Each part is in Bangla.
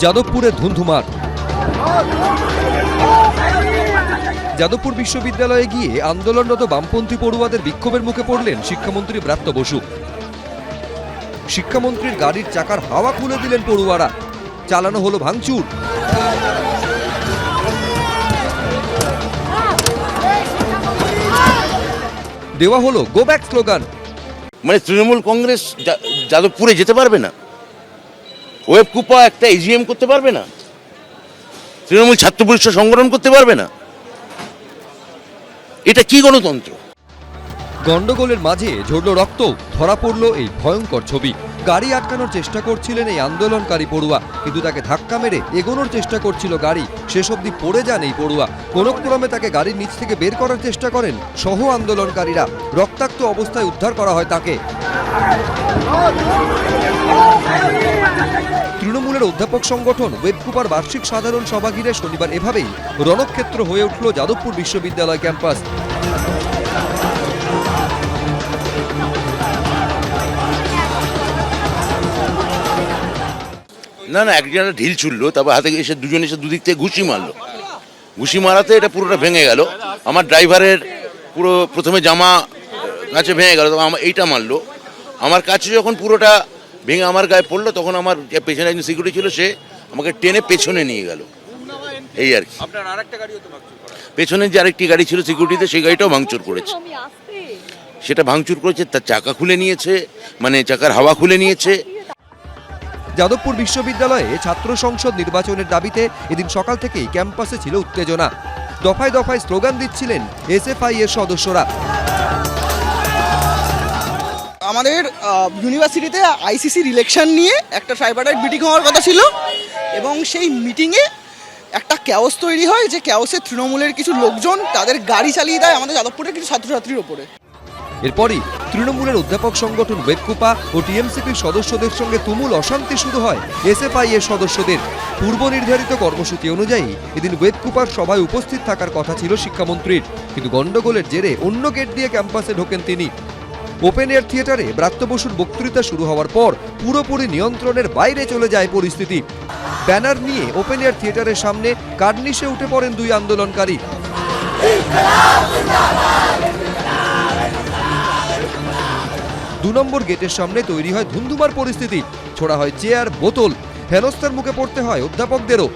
যাদবপুরে ধুন্ধুমার। যাদবপুর বিশ্ববিদ্যালয়ে গিয়ে আন্দোলনরত বামপন্থী পড়ুয়াদের বিক্ষোভের মুখে পড়লেন শিক্ষামন্ত্রী ব্রাত্য বসু। শিক্ষামন্ত্রীর গাড়ির চাকার হাওয়া খুলে দিলেন পড়ুয়ারা, চালানো হলো ভাঙচুর। দেওয়া হলো গো ব্যাক স্লোগান। মানে তৃণমূল কংগ্রেস যাদবপুরে যেতে পারবে না, ওয়েবকুপা একটা এজিএম করতে পারবে না, তৃণমূল ছাত্র পরিষদ সংগঠন করতে পারবে না, এটা কি গণতন্ত্র? গন্ডগোলের মাঝে ঝরল রক্ত, ধরা পড়ল এই ভয়ঙ্কর ছবি। গাড়ি আটকানোর চেষ্টা করছিলেন এই আন্দোলনকারী পড়ুয়া, কিন্তু তাকে ধাক্কা মেরে এগোনোর চেষ্টা করছিল গাড়ি। শেষ অবধি পড়ে যান এই পড়ুয়া। কোনো ক্রমে তাকে গাড়ির নিচ থেকে বের করার চেষ্টা করেন সহ আন্দোলনকারীরা। রক্তাক্ত অবস্থায় উদ্ধার করা হয় তাকে। তৃণমূলের অধ্যাপক সংগঠন ওয়েবকুপার বার্ষিক সাধারণ সভা ঘিরে শনিবার এভাবেই রণক্ষেত্র হয়ে উঠল যাদবপুর বিশ্ববিদ্যালয় ক্যাম্পাস। না না, একজনের ঢিল ছুড়লো, তারপর হাতে এসে দুজন এসে দুদিক থেকে ঘুষি মারলো। ঘুষি মারাতে এটা পুরোটা ভেঙে গেল। আমার ড্রাইভারের পুরো প্রথমে জামা কাছে ভেঙে গেল, তখন আমার এইটা মারলো। আমার কাছে যখন পুরোটা ভেঙে আমার গায়ে পড়লো, তখন আমার যে পেছনে একজন সিকিউরিটি ছিল, সে আমাকে টেনে পেছনে নিয়ে গেল। এই আর কি। পেছনে যে আরেকটি গাড়ি ছিল সিকিউরিটিতে, সেই গাড়িটাও ভাঙচুর করেছে। সেটা ভাঙচুর করেছে, তার চাকা খুলে নিয়েছে, মানে চাকার হাওয়া খুলে নিয়েছে। যাদবপুর বিশ্ববিদ্যালয়ে ছাত্র সংসদ নির্বাচনের দাবিতে এদিন সকাল থেকেই ক্যাম্পাসে ছিল উত্তেজনা। দফায় দফায় স্লোগান দিচ্ছিলেন এসএফআই এর সদস্যরা। আমাদের ইউনিভার্সিটিতে আইসিসির ইলেকশন নিয়ে একটা ট্রাইপার্টাইট মিটিং হওয়ার কথা ছিল, এবং সেই মিটিংয়ে একটা ক্যাওস তৈরি হয়, যে ক্যাওসে তৃণমূলের কিছু লোকজন তাদের গাড়ি চালিয়ে দেয় আমাদের যাদবপুরের কিছু ছাত্রছাত্রীর ওপরে। এরপরই তৃণমূলের অধ্যাপক সংগঠন ওয়েবকুপা ও টিএমসিপির সদস্যদের সঙ্গে তুমুল অশান্তি শুরু হয় এসএফআই এর সদস্যদের। পূর্ব নির্ধারিত কর্মসূচি অনুযায়ী এদিন ওয়েবকুপার সভায় উপস্থিত থাকার কথা ছিল শিক্ষামন্ত্রীর, কিন্তু গন্ডগোলের জেরে অন্য গেট দিয়ে ক্যাম্পাসে ঢোকেন তিনি। ওপেন এয়ার থিয়েটারে ব্রাত্য বসুর বক্তৃতা শুরু হওয়ার পর পুরোপুরি নিয়ন্ত্রণের বাইরে চলে যায় পরিস্থিতি। ব্যানার নিয়ে ওপেন এয়ার থিয়েটারের সামনে কার্নিশে উঠে পড়েন দুই আন্দোলনকারী। 2 নম্বর গেটের সামনে তৈরি হয় ধুন্ধুমার পরিস্থিতি। ছোড়া হয় চেয়ার, বোতল। হেনস্থার মুখে পড়তে হয় অধ্যাপকদেরও।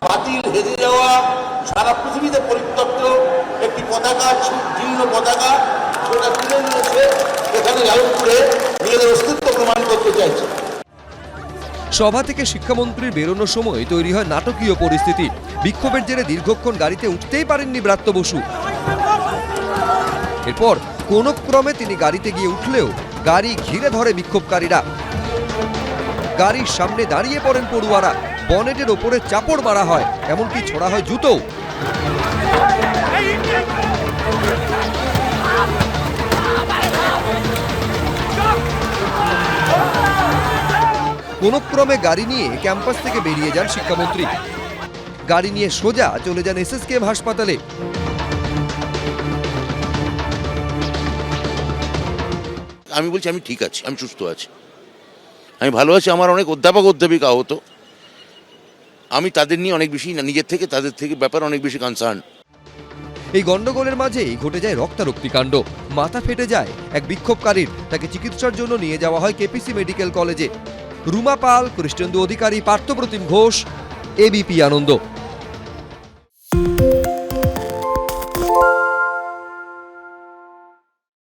বাতিল হেরে যাওয়া সারা পৃথিবীতে পরিত্যক্ত একটি পতাকা, জীর্ণ পতাকা, সেটা তুলে নিয়েছে এখানে যাদবপুরে, নিজেদের অস্তিত্ব প্রমাণ করতে চাইছে। সভা থেকে শিক্ষামন্ত্রীর বেরোনোর সময় তৈরি হয় নাটকীয় পরিস্থিতি। বিক্ষোভের জেরে দীর্ঘক্ষণ গাড়িতে উঠতেই পারেননি ব্রাত্য বসু। এরপর কোনো ক্রমে তিনি গাড়িতে গিয়ে উঠলেও গাড়ি ঘিরে ধরে বিক্ষোভকারীরা। গাড়ির সামনে দাঁড়িয়ে পড়েন পড়ুয়ারা। বনেটের ওপরে চাপড় মারা হয়, এমনকি ছোড়া হয় জুতো। কোন ক্রমে গাড়ি নিয়ে ক্যাম্পাস থেকে বেরিয়ে যান শিক্ষামন্ত্রী। গাড়ি নিয়ে সোজা চলে যান এসএসকেএম হাসপাতালে। আমি বলছি আমি ঠিক আছি, আমি সুস্থ আছি, আমি ভালো আছি। আমার অনেক অধ্যাপক অধ্যাপিকা আহত, আমি তাদের নিয়ে অনেক বেশি, নিজের থেকে তাদের থেকে ব্যাপার অনেক বেশি কনসার্ন। এই গন্ডগোলের মাঝেই ঘটে যায় রক্তারক্তি কাণ্ড। মাথা ফেটে যায় এক বিক্ষোভকারীর। তাকে চিকিৎসার জন্য নিয়ে যাওয়া হয় কেপিসি মেডিকেল কলেজে। রুমা পাল, কৃষ্ণেন্দু অধিকারী, পার্থপ্রতিম ঘোষ, এবিপি আনন্দ।